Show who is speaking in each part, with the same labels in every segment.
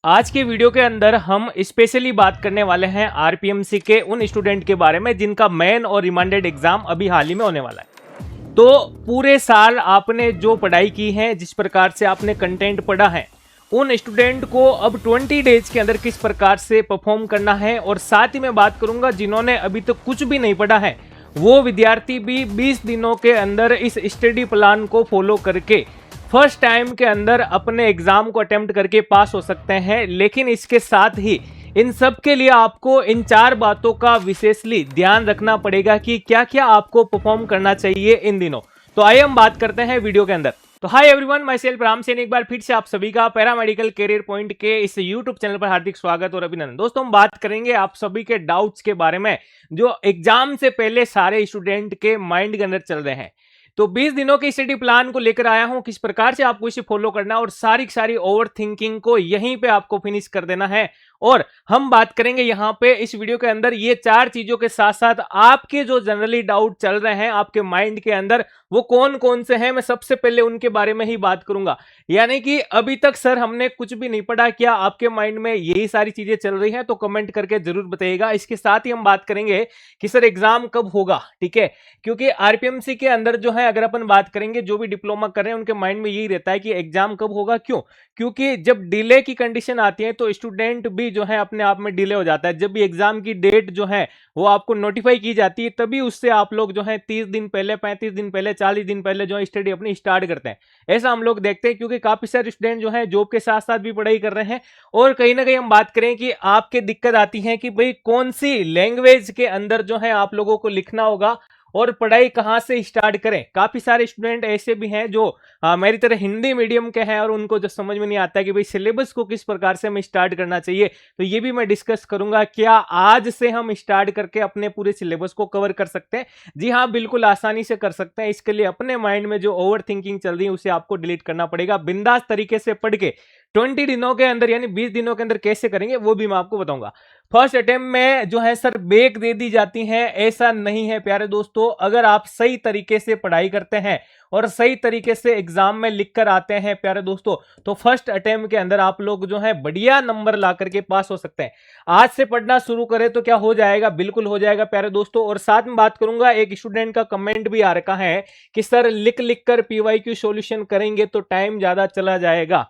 Speaker 1: आज के वीडियो के अंदर हम स्पेशली बात करने वाले हैं आरपीएमसी के उन स्टूडेंट के बारे में जिनका मेन और रिमांडेड एग्जाम अभी हाल ही में होने वाला है। तो पूरे साल आपने जो पढ़ाई की है, जिस प्रकार से आपने कंटेंट पढ़ा है, उन स्टूडेंट को अब 20 डेज के अंदर किस प्रकार से परफॉर्म करना है। और साथ ही मैं बात करूंगा जिन्होंने अभी तक कुछ भी नहीं पढ़ा है, वो विद्यार्थी भी 20 दिनों के अंदर इस स्टडी प्लान को फॉलो करके फर्स्ट टाइम के अंदर अपने एग्जाम को अटेम्प्ट करके पास हो सकते हैं। लेकिन इसके साथ ही इन सब के लिए आपको इन 4 बातों का विशेषली ध्यान रखना पड़ेगा कि क्या क्या आपको परफॉर्म करना चाहिए इन दिनों। तो आइए हम बात करते हैं वीडियो के अंदर। तो hi everyone, my self Ram Sen, एक बार फिर से आप सभी का पैरामेडिकल कैरियर पॉइंट के इस यूट्यूब चैनल पर हार्दिक स्वागत और अभिनंदन। दोस्तों, हम बात करेंगे आप सभी के डाउट्स के बारे में जो एग्जाम से पहले सारे स्टूडेंट के माइंड के अंदर चल रहे हैं। तो 20 दिनों के स्टडी प्लान को लेकर आया हूं, किस प्रकार से आपको इसे फॉलो करना है और सारी ओवर थिंकिंग को यहीं पे आपको फिनिश कर देना है। और हम बात करेंगे यहां पे इस वीडियो के अंदर ये 4 चीजों के साथ साथ आपके जो जनरली डाउट चल रहे हैं आपके माइंड के अंदर, वो कौन कौन से हैं, मैं सबसे पहले उनके बारे में ही बात करूंगा। यानी कि अभी तक सर हमने कुछ भी नहीं पढ़ा, क्या आपके माइंड में यही सारी चीजें चल रही हैं? तो कमेंट करके जरूर बताइएगा। इसके साथ ही हम बात करेंगे कि सर एग्जाम कब होगा, ठीक है, क्योंकि आरपीएमसी के अंदर जो है अगर अपन बात करेंगे, जो भी डिप्लोमा कर रहे हैं उनके माइंड में यही रहता है कि एग्जाम कब होगा। क्यों? क्योंकि जब डिले की कंडीशन आती है तो स्टूडेंट भी जो है अपने आप में डिले हो जाता है। जब भी एग्जाम की डेट जो है वो आपको नोटिफाई की जाती है, तभी उससे आप लोग जो है 30 दिन पहले, 35 दिन पहले, 40 दिन पहले जो है स्टडी अपनी स्टार्ट करते हैं। ऐसा हम लोग देखते हैं क्योंकि काफी सारे स्टूडेंट जो है जॉब के साथ साथ भी पढ़ाई कर रहे हैं। और कहीं ना कहीं हम बात करें कि आपके दिक्कत आती है कि भाई कौन सी लैंग्वेज के अंदर जो है आप लोगों को लिखना होगा और पढ़ाई कहां से स्टार्ट करें। काफी सारे स्टूडेंट ऐसे भी हैं जो मेरी तरह हिंदी मीडियम के हैं और उनको जो समझ में नहीं आता है कि भाई सिलेबस को किस प्रकार से हमें स्टार्ट करना चाहिए। तो ये भी मैं डिस्कस करूंगा, क्या आज से हम स्टार्ट करके अपने पूरे सिलेबस को कवर कर सकते हैं? जी हाँ, बिल्कुल आसानी से कर सकते हैं। इसके लिए अपने माइंड में जो ओवर थिंकिंग चल रही है उसे आपको डिलीट करना पड़ेगा। बिंदास तरीके से पढ़ के 20 दिनों के अंदर यानी 20 दिनों के अंदर कैसे करेंगे वो भी मैं आपको बताऊंगा। फर्स्ट अटेम्प्ट में जो है सर ब्रेक दे दी जाती है, ऐसा नहीं है प्यारे दोस्तों। अगर आप सही तरीके से पढ़ाई करते हैं और सही तरीके से एग्जाम में लिख कर आते हैं प्यारे दोस्तों, तो फर्स्ट अटेम्प्ट के अंदर आप लोग जो है बढ़िया नंबर ला करके पास हो सकते हैं। आज से पढ़ना शुरू करें तो क्या हो जाएगा? बिल्कुल हो जाएगा प्यारे दोस्तों। और साथ में बात करूंगा, एक स्टूडेंट का कमेंट भी आ रखा है कि सर लिख लिख कर पीवाईक्यू सॉल्यूशन करेंगे तो टाइम ज्यादा चला जाएगा।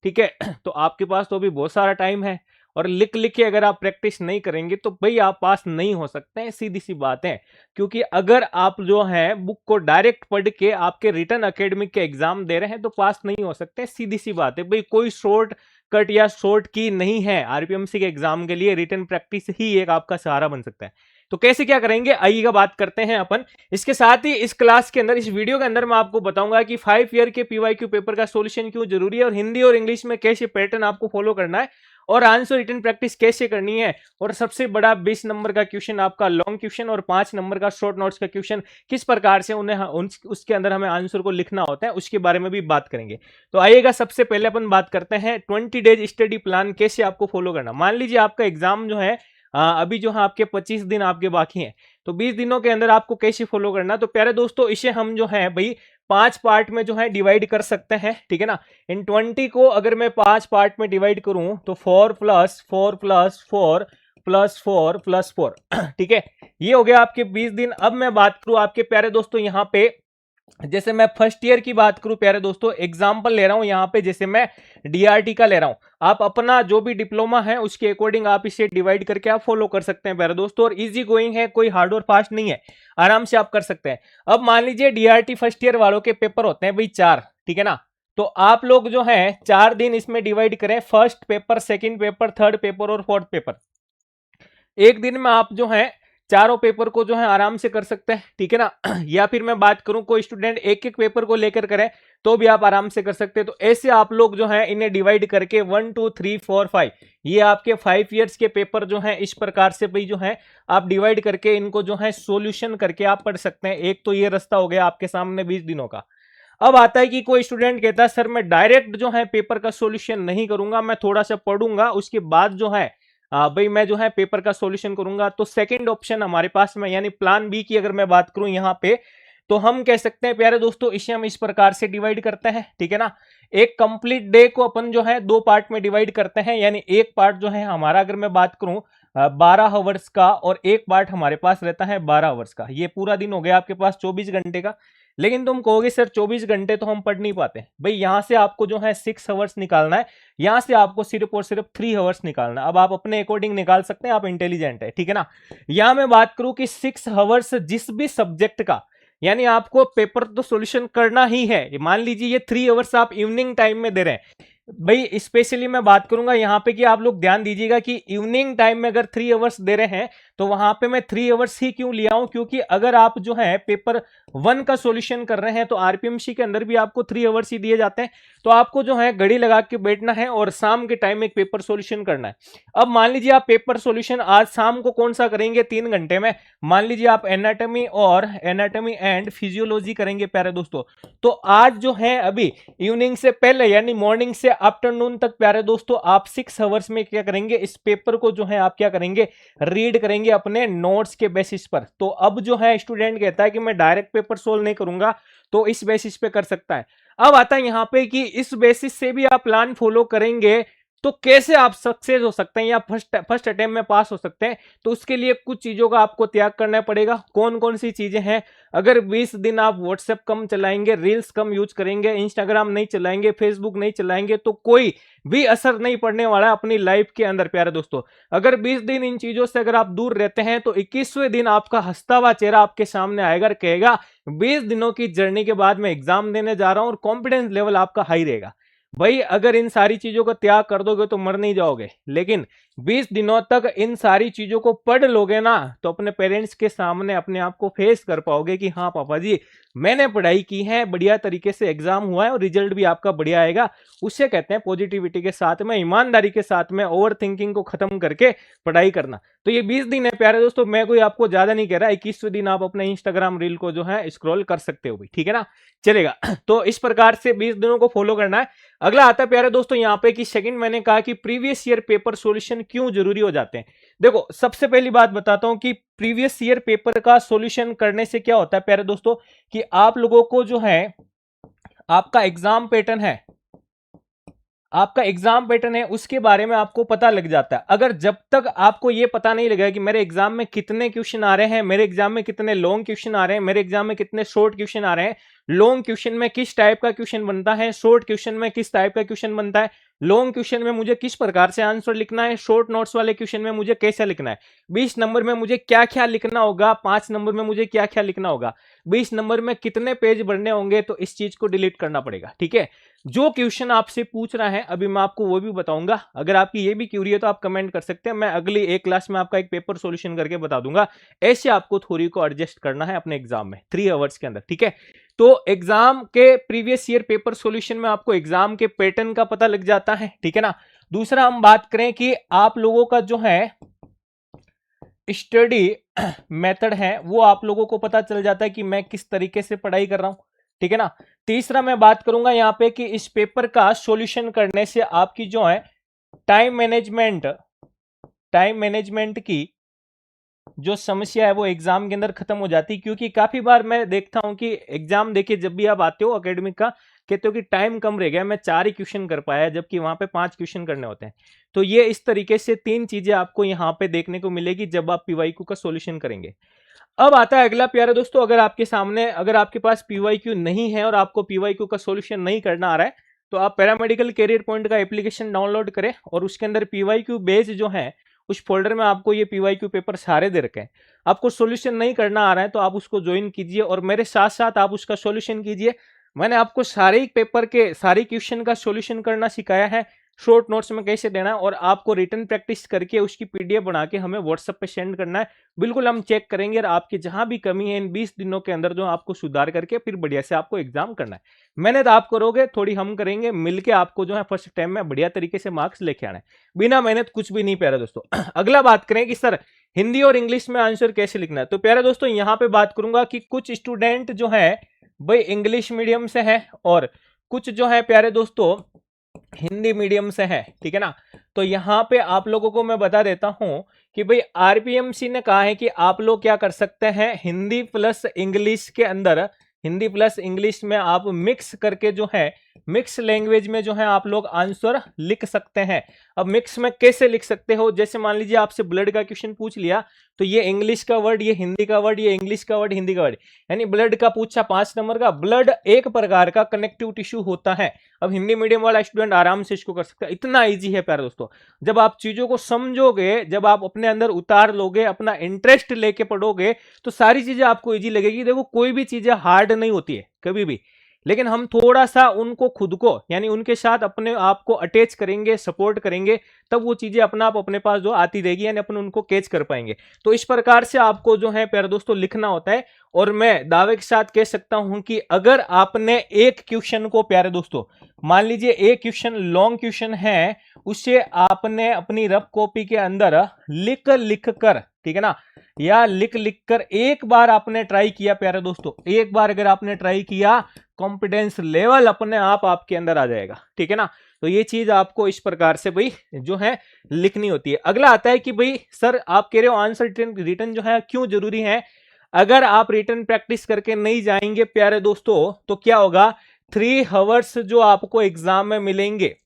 Speaker 1: ठीक है, तो आपके पास तो अभी बहुत सारा टाइम है और लिख लिख के अगर आप प्रैक्टिस नहीं करेंगे तो भाई आप पास नहीं हो सकते हैं, सीधी सी बात है। क्योंकि अगर आप जो है बुक को डायरेक्ट पढ़ के आपके रिटन एकेडमिक के एग्जाम दे रहे हैं तो पास नहीं हो सकते, सीधी सी बात है भाई। कोई शॉर्ट कट या शॉर्ट की नहीं है आरपीएमसी के एग्जाम के लिए, रिटन प्रैक्टिस ही एक आपका सहारा बन सकता है। तो कैसे क्या करेंगे आइएगा बात करते हैं अपन। इसके साथ ही इस क्लास के अंदर, इस वीडियो के अंदर मैं आपको बताऊंगा कि 5 ईयर के पीवाईक्यू पेपर का सॉल्यूशन क्यों जरूरी है और हिंदी और इंग्लिश में कैसे पैटर्न आपको फॉलो करना है और आंसर रिटन प्रैक्टिस कैसे करनी है। और सबसे बड़ा 20 नंबर का क्वेश्चन आपका लॉन्ग क्वेश्चन और 5 नंबर का शॉर्ट नोट्स का क्वेश्चन, किस प्रकार से उसके अंदर हमें आंसर को लिखना होता है, उसके बारे में भी बात करेंगे। तो आइएगा सबसे पहले अपन बात करते हैं 20 डेज स्टडी प्लान कैसे आपको फॉलो करना। मान लीजिए आपका एग्जाम जो है अभी जो है आपके 25 दिन आपके बाकी हैं, तो 20 दिनों के अंदर आपको कैसे फॉलो करना। तो प्यारे दोस्तों, इसे हम जो है भाई 5 पार्ट में जो है डिवाइड कर सकते हैं, ठीक है ना। इन 20 को अगर मैं 5 पार्ट में डिवाइड करूं तो 4 + 4 + 4 + 4 + 4 ठीक है, ये हो गया आपके 20 दिन। अब मैं बात करूं आपके प्यारे दोस्तों यहाँ पे, जैसे मैं फर्स्ट ईयर की बात करूं प्यारे दोस्तों, एग्जाम्पल ले रहा हूं यहाँ पे, जैसे मैं डीआरटी का ले रहा हूं। आप अपना जो भी डिप्लोमा है उसके अकॉर्डिंग आप इसे डिवाइड करके आप फॉलो कर सकते हैं प्यारे दोस्तों। और इजी गोइंग है, कोई हार्ड और फास्ट नहीं है, आराम से आप कर सकते हैं। अब मान लीजिए डीआरटी फर्स्ट ईयर वालों के पेपर होते हैं भाई 4, ठीक है ना। तो आप लोग जो है 4 दिन इसमें डिवाइड करें, first paper, second paper, third paper और फोर्थ पेपर। एक दिन में आप जो है चारों पेपर को जो है आराम से कर सकते हैं, ठीक है ना। या फिर मैं बात करूं कोई स्टूडेंट एक एक पेपर को लेकर करें तो भी आप आराम से कर सकते हैं। तो ऐसे आप लोग जो है इन्हें डिवाइड करके 1 2 3 4 5, ये आपके 5 ईयर्स के पेपर जो है इस प्रकार से भाई जो है आप डिवाइड करके इनको जो है सोल्यूशन करके आप पढ़ सकते हैं। एक तो ये रास्ता हो गया आपके सामने 20 दिनों का। अब आता है कि कोई स्टूडेंट कहता है सर मैं डायरेक्ट जो है पेपर का सॉल्यूशन नहीं करूंगा, मैं थोड़ा सा पढ़ूंगा उसके बाद जो है भाई मैं जो है पेपर का सॉल्यूशन करूंगा। तो सेकंड ऑप्शन हमारे पास में, यानी प्लान बी की अगर मैं बात करूं यहाँ पे, तो हम कह सकते हैं प्यारे दोस्तों इसे हम इस प्रकार से डिवाइड करते हैं, ठीक है ना। एक कंप्लीट डे को अपन जो है 2 पार्ट में डिवाइड करते हैं, यानी एक पार्ट जो है हमारा, अगर मैं बात करूं 12 आवर्स का, और एक पार्ट हमारे पास रहता है 12 आवर्स का। ये पूरा दिन हो गया आपके पास 24 घंटे का। लेकिन तुम कहोगे सर 24 घंटे तो हम पढ़ नहीं पाते। भाई यहां से आपको जो है 6 आवर्स निकालना है, यहां से आपको सिर्फ और सिर्फ 3 आवर्स निकालना है। अब आप अपने अकॉर्डिंग निकाल सकते हैं, आप इंटेलिजेंट है, ठीक है ना। यहां मैं बात करूं कि 6 आवर्स जिस भी सब्जेक्ट का, यानी आपको पेपर तो सॉल्यूशन करना ही है। मान लीजिए ये 3 आवर्स आप इवनिंग टाइम में दे रहे हैं। भाई स्पेशली मैं बात करूंगा यहां पे कि आप लोग ध्यान दीजिएगा कि इवनिंग टाइम में अगर 3 आवर्स दे रहे हैं तो वहां पे मैं 3 आवर्स ही क्यों लिया हूं, क्योंकि अगर आप जो है पेपर 1 का सॉल्यूशन कर रहे हैं तो आरपीएमसी के अंदर भी आपको 3 आवर्स ही दिए जाते हैं। तो आपको जो है घड़ी लगा के बैठना है और शाम के टाइम में एक पेपर सॉल्यूशन करना है। अब मान लीजिए आप पेपर सॉल्यूशन आज शाम को कौन सा करेंगे 3 घंटे में, मान लीजिए आप एनाटॉमी एंड फिजियोलॉजी करेंगे प्यारे दोस्तों। तो आज जो है अभी इवनिंग से पहले यानी मॉर्निंग से आफ्टरनून तक प्यारे दोस्तों आप 6 आवर्स में क्या करेंगे, इस पेपर को जो है आप क्या करेंगे, रीड करेंगे अपने नोट्स के बेसिस पर। तो अब जो है स्टूडेंट कहता है कि मैं डायरेक्ट पेपर सोल्व नहीं करूंगा, तो इस बेसिस पे कर सकता है। अब आता है यहां पे कि इस बेसिस से भी आप प्लान फॉलो करेंगे तो कैसे आप सक्सेस हो सकते हैं या फर्स्ट अटेम्प्ट में पास हो सकते हैं। तो उसके लिए कुछ चीजों का आपको त्याग करना पड़ेगा। कौन कौन सी चीजें हैं, अगर 20 दिन आप व्हाट्सएप कम चलाएंगे, रील्स कम यूज करेंगे, इंस्टाग्राम नहीं चलाएंगे, फेसबुक नहीं चलाएंगे, तो कोई भी असर नहीं पड़ने वाला है अपनी लाइफ के अंदर प्यारे दोस्तों। अगर 20 दिन इन चीजों से अगर आप दूर रहते हैं तो 21वें दिन आपका हंसता हुआ चेहरा आपके सामने आएगा और कहेगा 20 दिनों की जर्नी के बाद मैं एग्जाम देने जा रहा हूं, और कॉन्फिडेंस लेवल आपका हाई रहेगा। भाई अगर इन सारी चीजों का त्याग कर दोगे तो मर नहीं जाओगे, लेकिन 20 दिनों तक इन सारी चीजों को पढ़ लोगे ना तो अपने पेरेंट्स के सामने अपने आप को फेस कर पाओगे कि हाँ पापा जी मैंने पढ़ाई की है, बढ़िया तरीके से एग्जाम हुआ है और रिजल्ट भी आपका बढ़िया आएगा। उससे कहते हैं पॉजिटिविटी के साथ में, ईमानदारी के साथ में, ओवर थिंकिंग को खत्म करके पढ़ाई करना। तो ये 20 दिन है प्यारे दोस्तों, मैं कोई आपको ज्यादा नहीं कह रहा। 21वें दिन आप अपने इंस्टाग्राम रील को जो है स्क्रॉल कर सकते हो भी, ठीक है ना, चलेगा। तो इस प्रकार से 20 दिनों को फॉलो करना है। अगला आता है प्यारे दोस्तों यहाँ पे कि सेकंड मैंने कहा कि प्रीवियस ईयर पेपर सॉल्यूशन क्यों जरूरी हो जाते हैं। देखो सबसे पहली बात बताता हूं कि प्रीवियस ईयर पेपर का सॉल्यूशन करने से क्या होता है प्यारे दोस्तों, कि आप लोगों को जो है आपका एग्जाम पैटर्न है, आपका एग्जाम पैटर्न है उसके बारे में आपको पता लग जाता है। अगर जब तक आपको ये पता नहीं लगेगा कि मेरे एग्जाम में कितने क्वेश्चन आ रहे हैं, मेरे एग्जाम में कितने लॉन्ग क्वेश्चन आ रहे हैं, मेरे एग्जाम में कितने शॉर्ट क्वेश्चन आ रहे हैं, लॉन्ग क्वेश्चन में किस टाइप का क्वेश्चन बनता है, शॉर्ट क्वेश्चन में किस टाइप का क्वेश्चन बनता है, लॉन्ग क्वेश्चन में मुझे किस प्रकार से आंसर लिखना है, शॉर्ट नोट्स वाले क्वेश्चन में मुझे कैसे लिखना है, 20 नंबर में मुझे क्या क्या लिखना होगा, 5 नंबर में मुझे क्या क्या लिखना होगा, 20 नंबर में कितने पेज भरने होंगे, तो इस चीज को डिलीट करना पड़ेगा। ठीक है, जो क्वेश्चन आपसे पूछ रहा है अभी मैं आपको वो भी बताऊंगा। अगर आपकी ये भी क्यूरी है तो आप कमेंट कर सकते हैं, मैं अगली एक क्लास में आपका एक पेपर सॉल्यूशन करके बता दूंगा। ऐसे आपको थ्योरी को एडजस्ट करना है अपने एग्जाम में 3 आवर्स के अंदर। ठीक है, तो एग्जाम के प्रीवियस ईयर पेपर सॉल्यूशन में आपको एग्जाम के पैटर्न का पता लग जाता है। ठीक है ना। दूसरा हम बात करें कि आप लोगों का जो है स्टडी मेथड है वो आप लोगों को पता चल जाता है कि मैं किस तरीके से पढ़ाई कर रहा हूं। ठीक है ना। तीसरा मैं बात करूंगा यहां पे कि इस पेपर का सॉल्यूशन करने से आपकी जो है टाइम मैनेजमेंट की जो समस्या है वो एग्जाम के अंदर खत्म हो जाती है। क्योंकि काफी बार मैं देखता हूं कि एग्जाम देखिए जब भी आप आते हो एकेडमिक का, कहते हो कि टाइम कम रह गया, मैं 4 ही क्वेश्चन कर पाया, जबकि वहां पे 5 क्वेश्चन करने होते हैं। तो ये इस तरीके से 3 चीजें आपको यहाँ पे देखने को मिलेगी जब आप पीवाईक्यू का सॉल्यूशन करेंगे। अब आता है अगला प्यारे दोस्तों, अगर आपके पास पीवाईक्यू नहीं है और आपको पीवाईक्यू का सॉल्यूशन नहीं करना आ रहा है तो आप पैरामेडिकल कैरियर पॉइंट का एप्लीकेशन डाउनलोड करें और उसके अंदर पीवाईक्यू बेस जो है उस फोल्डर में आपको ये पीवाईक्यू पेपर सारे दे रखे हैं। आपको सॉल्यूशन नहीं करना आ रहा है तो आप उसको ज्वाइन कीजिए और मेरे साथ साथ आप उसका सॉल्यूशन कीजिए। मैंने आपको सारे ही पेपर के सारे क्वेश्चन का सॉल्यूशन करना सिखाया है, शॉर्ट नोट्स में कैसे देना है, और आपको रिटन प्रैक्टिस करके उसकी पीडीएफ बना के हमें व्हाट्सएप पे सेंड करना है। बिल्कुल हम चेक करेंगे और आपकी जहां भी कमी है इन 20 दिनों के अंदर जो आपको सुधार करके फिर बढ़िया से आपको एग्जाम करना है। मेहनत आप करोगे थोड़ी, हम करेंगे मिलके, आपको जो है फर्स्ट टाइम में बढ़िया तरीके से मार्क्स लेके आना है। बिना मेहनत कुछ भी नहीं प्यारे दोस्तों। अगला बात करें कि सर हिंदी और इंग्लिश में आंसर कैसे लिखना है, तो प्यारे दोस्तों यहाँ पे बात करूंगा कि कुछ स्टूडेंट जो है भाई इंग्लिश मीडियम से है और कुछ जो है प्यारे दोस्तों हिंदी मीडियम से हैं, ठीक है ना। तो यहाँ पे आप लोगों को मैं बता देता हूँ कि भाई आरपीएमसी ने कहा है कि आप लोग क्या कर सकते हैं, हिंदी प्लस इंग्लिश के अंदर, हिंदी प्लस इंग्लिश में आप मिक्स करके जो है, मिक्स लैंग्वेज में जो है आप लोग आंसर लिख सकते हैं। अब मिक्स में कैसे लिख सकते हो, जैसे मान लीजिए आपसे ब्लड का क्वेश्चन पूछ लिया, तो ये इंग्लिश का वर्ड, ये हिंदी का वर्ड, ये इंग्लिश का वर्ड, हिंदी का वर्ड, यानी ब्लड का पूछा 5 नंबर का। ब्लड एक प्रकार का कनेक्टिव टिश्यू होता है। अब हिंदी मीडियम वाला स्टूडेंट आराम से इसको कर सकता है, इतना इजी है प्यारे दोस्तों। जब आप चीजों को समझोगे, जब आप अपने अंदर उतार लोगे, अपना इंटरेस्ट लेके पढ़ोगे, तो सारी चीजें आपको इजी लगेगी। देखो कोई भी चीजें हार्ड नहीं होती है कभी भी, लेकिन हम थोड़ा सा उनको खुद को यानी उनके साथ अपने आप को अटैच करेंगे, सपोर्ट करेंगे, तब वो चीजें अपना आप अपने पास जो आती रहेगी, यानी अपन उनको कैच कर पाएंगे। तो इस प्रकार से आपको जो है प्यारे दोस्तों लिखना होता है। और मैं दावे के साथ कह सकता हूं कि अगर आपने एक क्वेश्चन को, प्यारे दोस्तों मान लीजिए एक क्वेश्चन लॉन्ग क्वेश्चन है, उसे आपने अपनी रफ कॉपी के अंदर लिख लिख कर, ठीक है ना, या लिख लिख कर एक बार आपने ट्राई किया प्यारे दोस्तों, एक बार अगर आपने ट्राई किया, कॉन्फिडेंस लेवल अपने आप आपके अंदर आ जाएगा, ठीक है ना। तो ये चीज आपको इस प्रकार से भाई जो है लिखनी होती है। अगला आता है कि भाई सर आप कह रहे हो आंसर रिटन जो है क्यों जरूरी है। अगर आप रिटन प्रैक्टिस करके नहीं जाएंगे प्यारे दोस्तों, तो क्या होगा, 3 आवर्स जो आपको एग्जाम में मिलेंगे,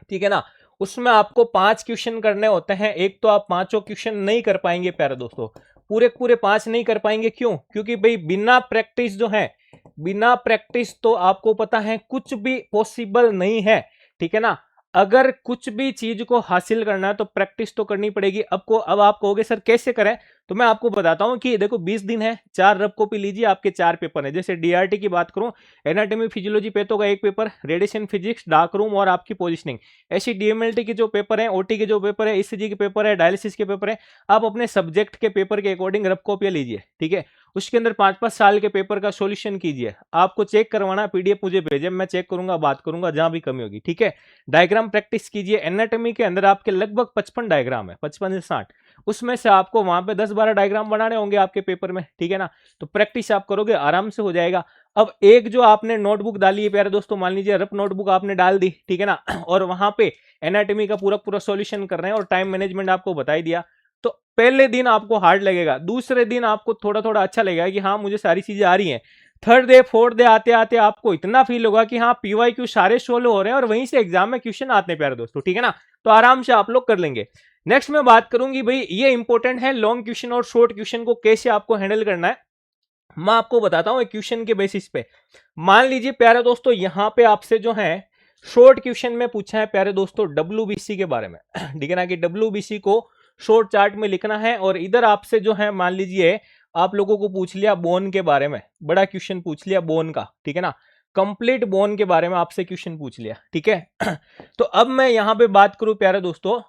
Speaker 1: ठीक है ना, उसमें आपको 5 क्वेश्चन करने होते हैं। एक तो आप 5 क्वेश्चन नहीं कर पाएंगे प्यारे दोस्तों, पूरे पूरे 5 नहीं कर पाएंगे। क्यों? क्योंकि भाई बिना प्रैक्टिस जो है, बिना प्रैक्टिस तो आपको पता है कुछ भी पॉसिबल नहीं है, ठीक है ना। अगर कुछ भी चीज को हासिल करना है तो प्रैक्टिस तो करनी पड़ेगी। अब आप कहोगे सर कैसे करें, तो मैं आपको बताता हूं कि देखो 20 दिन है, 4 रफ कॉपी लीजिए, आपके 4 पेपर है। जैसे डीआरटी की बात करूं, एनाटॉमी फिजियोलॉजी पैथो का एक paper, radiation physics, dark room और आपकी पोजिशनिंग। ऐसी डीएमएलटी के जो पेपर है, ओटी के जो पेपर है, ईसीजी के पेपर है, डायलिसिस के पेपर है, आप अपने सब्जेक्ट के पेपर के अकॉर्डिंग रफ कॉपियां लीजिए, ठीक है। उसके अंदर 5-5 साल के पेपर का सॉल्यूशन कीजिए। आपको चेक करवाना, पीडीएफ मुझे भेजे, मैं चेक करूंगा, बात करूंगा जहां भी कमी होगी, ठीक है। डायग्राम प्रैक्टिस कीजिए। एनाटॉमी के अंदर आपके लगभग 55 डायग्राम है, 55 से 60, उसमें से आपको वहां पे 10-12 डायग्राम बनाने होंगे आपके पेपर में, ठीक है ना। तो प्रैक्टिस आप करोगे आराम से हो जाएगा। अब एक जो आपने नोटबुक डाली है प्यारे दोस्तों, मान लीजिए रफ नोटबुक आपने डाल दी, ठीक है ना, और वहां पे एनाटॉमी का पूरा पूरा सॉल्यूशन कर रहे हैं और टाइम मैनेजमेंट आपको बता ही दिया, तो पहले दिन आपको हार्ड लगेगा, दूसरे दिन आपको थोड़ा थोड़ा अच्छा लगेगा कि हाँ मुझे सारी चीजें आ रही हैं। थर्ड डे फोर्थ डे आते आते आपको इतना फील होगा कि हाँ पीवाईक्यू सारे सोल्व हो रहे हैं और वहीं से एग्जाम में क्वेश्चन आते हैं प्यारे दोस्तों, ठीक है ना। तो आराम से आप लोग कर लेंगे। नेक्स्ट मैं बात करूंगी भाई, ये इंपॉर्टेंट है, लॉन्ग क्वेश्चन और शॉर्ट क्वेश्चन को कैसे आपको हैंडल करना है, मैं आपको बताता हूं एक क्वेश्चन के बेसिस पे। मान लीजिए प्यारे दोस्तों यहां पे आपसे जो है शॉर्ट क्वेश्चन में पूछा है प्यारे दोस्तों डब्ल्यूबीसी के बारे में, ठीक है ना, कि डब्ल्यूबीसी को शॉर्ट चार्ट में लिखना है। और इधर आपसे जो है मान लीजिए आप लोगों को पूछ लिया बोन के बारे में, बड़ा क्वेश्चन पूछ लिया बोन का, ठीक है ना, कंप्लीट बोन के बारे में आपसे क्वेश्चन पूछ लिया, ठीक है। तो अब मैं यहां पे बात करूं प्यारे दोस्तों,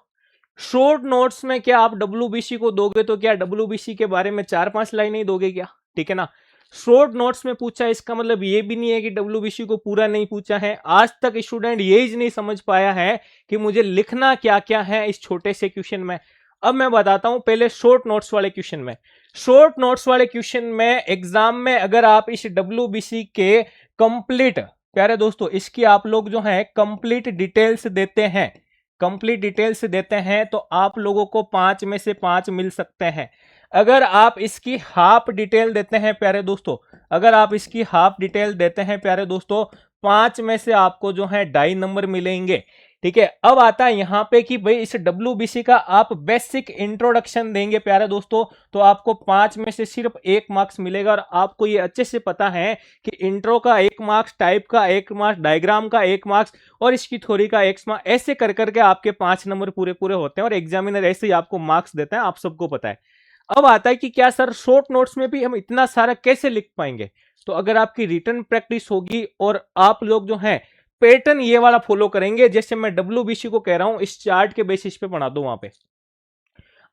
Speaker 1: शॉर्ट नोट्स में क्या आप डब्ल्यूबीसी को दोगे तो क्या डब्ल्यूबीसी के बारे में 4-5 लाइन ही दोगे क्या, ठीक है ना। शॉर्ट नोट्स में पूछा है, इसका मतलब ये भी नहीं है कि डब्ल्यूबीसी को पूरा नहीं पूछा है। आज तक स्टूडेंट यही नहीं समझ पाया है कि मुझे लिखना क्या क्या है इस छोटे से क्वेश्चन में। अब मैं बताता हूं पहले शॉर्ट नोट्स वाले क्वेश्चन में। शॉर्ट नोट्स वाले क्वेश्चन में एग्जाम में अगर आप इस डब्ल्यूबीसी के कंप्लीट, प्यारे दोस्तों इसकी आप लोग जो है कंप्लीट डिटेल्स देते हैं, कंप्लीट डिटेल्स देते हैं, तो आप लोगों को 5 में से 5 मिल सकते हैं। अगर आप इसकी हाफ डिटेल देते हैं प्यारे दोस्तों, अगर आप इसकी हाफ डिटेल देते हैं प्यारे दोस्तों, 5 में से आपको जो है 2.5 नंबर मिलेंगे, ठीक है। अब आता है यहां पे कि भाई इस डब्ल्यूबीसी का आप बेसिक इंट्रोडक्शन देंगे प्यारे दोस्तों, तो आपको 5 में से सिर्फ 1 मार्क्स मिलेगा। और आपको ये अच्छे से पता है कि इंट्रो का 1 मार्क्स, टाइप का 1 मार्क्स, डायग्राम का 1 मार्क्स और इसकी थ्योरी का 1 मार्क्स, ऐसे कर करके आपके 5 नंबर पूरे पूरे होते हैं और एग्जामिनर ऐसे ही आपको मार्क्स देता है, आप सबको पता है। अब आता है कि क्या सर शॉर्ट नोट्स में भी हम इतना सारा कैसे लिख पाएंगे। तो अगर आपकी रिटन प्रैक्टिस होगी और आप लोग जो है पैटर्न ये वाला फॉलो करेंगे, जैसे मैं डब्ल्यूबीसी को कह रहा हूं इस चार्ट के बेसिस पे बना दो, वहां पे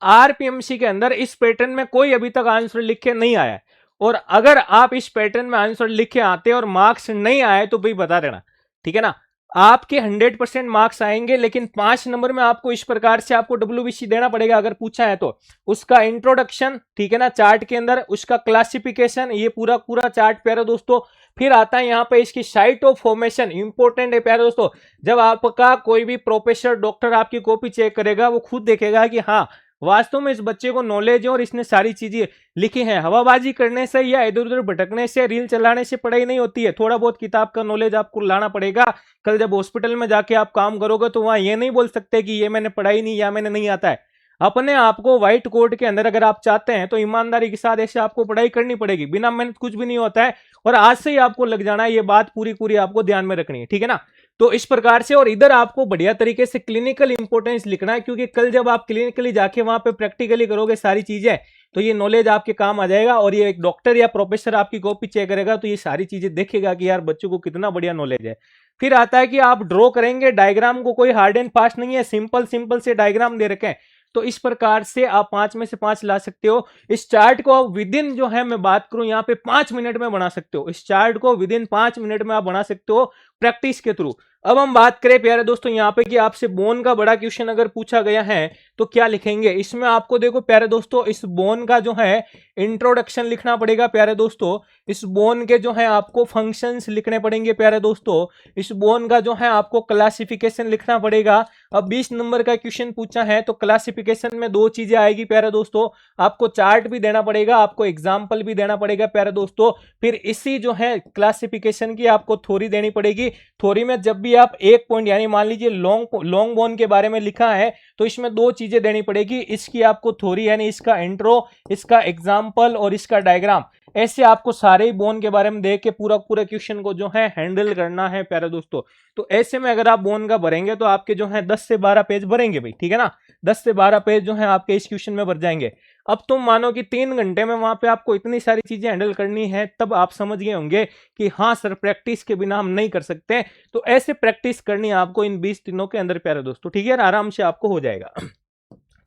Speaker 1: आरपीएमसी के अंदर इस पैटर्न में कोई अभी तक आंसर लिख के नहीं आया है। और अगर आप इस पैटर्न में आंसर लिख के आते और मार्क्स नहीं आए तो भाई बता देना, ठीक है ना। आपके 100% मार्क्स आएंगे, लेकिन 5 नंबर में आपको इस प्रकार से आपको WBC देना पड़ेगा अगर पूछा है तो। उसका इंट्रोडक्शन, ठीक है ना, चार्ट के अंदर उसका क्लासिफिकेशन, ये पूरा पूरा चार्ट प्यारे दोस्तों। फिर आता है यहाँ पे इसकी साइट ऑफ फॉर्मेशन, इंपॉर्टेंट है प्यारे दोस्तों। जब आपका कोई भी प्रोफेसर डॉक्टर आपकी कॉपी चेक करेगा, वो खुद देखेगा कि हाँ वास्तव में इस बच्चे को नॉलेज है और इसने सारी चीजें लिखी हैं। हवाबाजी करने से या इधर उधर भटकने से, रील चलाने से पढ़ाई नहीं होती है। थोड़ा बहुत किताब का नॉलेज आपको लाना पड़ेगा। कल जब हॉस्पिटल में जाके आप काम करोगे तो वहां ये नहीं बोल सकते कि ये मैंने पढ़ाई नहीं या मैंने नहीं आता है। अपने आप को व्हाइट कोट के अंदर अगर आप चाहते हैं तो ईमानदारी के साथ ऐसे आपको पढ़ाई करनी पड़ेगी। बिना मेहनत कुछ भी नहीं होता है, और आज से ही आपको लग जाना है। ये बात पूरी पूरी आपको ध्यान में रखनी है, ठीक है ना। तो इस प्रकार से, और इधर आपको बढ़िया तरीके से क्लिनिकल इंपोर्टेंस लिखना है, क्योंकि कल जब आप क्लिनिकली जाके वहां पे प्रैक्टिकली करोगे सारी चीजें, तो ये नॉलेज आपके काम आ जाएगा। और ये एक डॉक्टर या प्रोफेसर आपकी कॉपी चेक करेगा तो ये सारी चीजें देखेगा कि यार बच्चों को कितना बढ़िया नॉलेज है। फिर आता है कि आप ड्रॉ करेंगे डायग्राम को, कोई हार्ड एंड फास्ट नहीं है, सिंपल सिंपल से डायग्राम दे रखे हैं। तो इस प्रकार से आप 5 में से 5 ला सकते हो। इस चार्ट को विद इन जो है मैं बात करूं यहाँ पे 5 मिनट में बना सकते हो। इस चार्ट को विद इन 5 मिनट में आप बना सकते हो प्रैक्टिस के थ्रू। अब हम बात करें प्यारे दोस्तों यहाँ पे कि आपसे बोन का बड़ा क्वेश्चन अगर पूछा गया है तो क्या लिखेंगे। इसमें आपको देखो प्यारे दोस्तों, इस बोन का जो है इंट्रोडक्शन लिखना पड़ेगा प्यारे दोस्तों। इस बोन के जो है आपको फंक्शंस लिखने पड़ेंगे प्यारे दोस्तों। इस बोन का जो है आपको क्लासिफिकेशन लिखना पड़ेगा। अब 20 नंबर का क्वेश्चन पूछा है तो क्लासिफिकेशन में 2 चीजें आएगी प्यारे दोस्तों। आपको चार्ट भी देना पड़ेगा, आपको एग्जाम्पल भी देना पड़ेगा प्यारे दोस्तों। फिर इसी जो है क्लासिफिकेशन की आपको थ्योरी देनी पड़ेगी। थ्योरी में जब भी आप एक पॉइंट, यानी मान लीजिए लॉन्ग बोन के बारे में लिखा है तो इसमें 2 चीजें देनी पड़ेगी। इसकी आपको थ्योरी यानी इसका इंट्रो, इसका एग्जाम्पल और इसका डायग्राम। ऐसे आपको सारे ही बोन के बारे में देख के पूरा पूरा क्वेश्चन को जो है हैंडल करना है प्यारे दोस्तों। तो ऐसे में अगर आप बोन का भरेंगे तो आपके जो है 10 से 12 पेज भरेंगे भाई, ठीक है ना। 10 से 12 पेज जो है आपके इस क्वेश्चन में भर जाएंगे। अब तुम मानो कि 3 घंटे में वहां पे आपको इतनी सारी चीजें हैंडल करनी है, तब आप समझ गए होंगे कि हाँ सर प्रैक्टिस के बिना हम नहीं कर सकते। तो ऐसे प्रैक्टिस करनी है आपको इन 20 दिनों के अंदर प्यारे दोस्तों, ठीक है, आराम से आपको हो जाएगा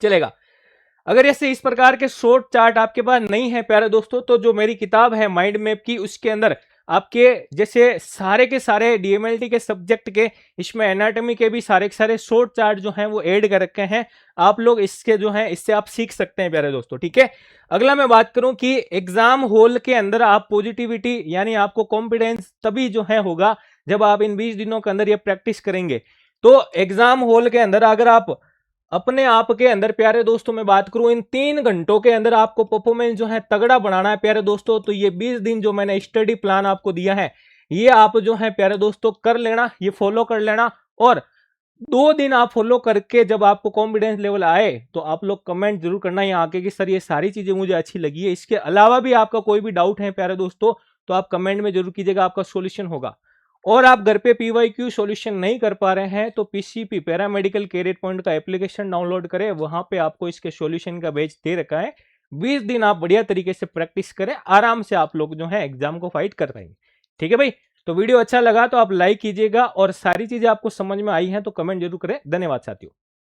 Speaker 1: चलेगा। अगर ऐसे इस प्रकार के शॉर्ट चार्ट आपके पास नहीं है प्यारे दोस्तों, तो जो मेरी किताब है माइंड मैप की, उसके अंदर आपके जैसे सारे के सारे डीएमएलटी के सब्जेक्ट के, इसमें एनाटॉमी के भी सारे के सारे शॉर्ट चार्ट जो हैं वो ऐड कर रखे हैं। आप लोग इसके जो हैं इससे आप सीख सकते हैं प्यारे दोस्तों, ठीक है। अगला मैं बात करूं कि एग्जाम हॉल के अंदर आप पॉजिटिविटी यानी आपको कॉन्फिडेंस तभी जो है होगा जब आप इन 20 दिनों के अंदर ये प्रैक्टिस करेंगे। तो एग्जाम हॉल के अंदर अगर आप अपने आप के अंदर प्यारे दोस्तों मैं बात करूं इन 3 घंटों के अंदर आपको परफॉर्मेंस जो है तगड़ा बनाना है प्यारे दोस्तों, तो ये 20 दिन जो मैंने स्टडी प्लान आपको दिया है ये आप जो है प्यारे दोस्तों कर लेना, ये फॉलो कर लेना। और 2 दिन आप फॉलो करके जब आपको कॉन्फिडेंस लेवल आए तो आप लोग कमेंट जरूर करना यहाँ आके कि सर ये सारी चीजें मुझे अच्छी लगी है। इसके अलावा भी आपका कोई भी डाउट है प्यारे दोस्तों तो आप कमेंट में जरूर कीजिएगा, आपका सोल्यूशन होगा। और आप घर पे PYQ सॉल्यूशन नहीं कर पा रहे हैं तो PCP पैरामेडिकल कैरियर पॉइंट का एप्लीकेशन डाउनलोड करें, वहां पे आपको इसके सॉल्यूशन का बैच दे रखा है। 20 दिन आप बढ़िया तरीके से प्रैक्टिस करें, आराम से आप लोग जो है एग्जाम को फाइट कर पाएंगे, ठीक है भाई। तो वीडियो अच्छा लगा तो आप लाइक कीजिएगा, और सारी चीजें आपको समझ में आई हैं तो कमेंट जरूर करें। धन्यवाद साथियों।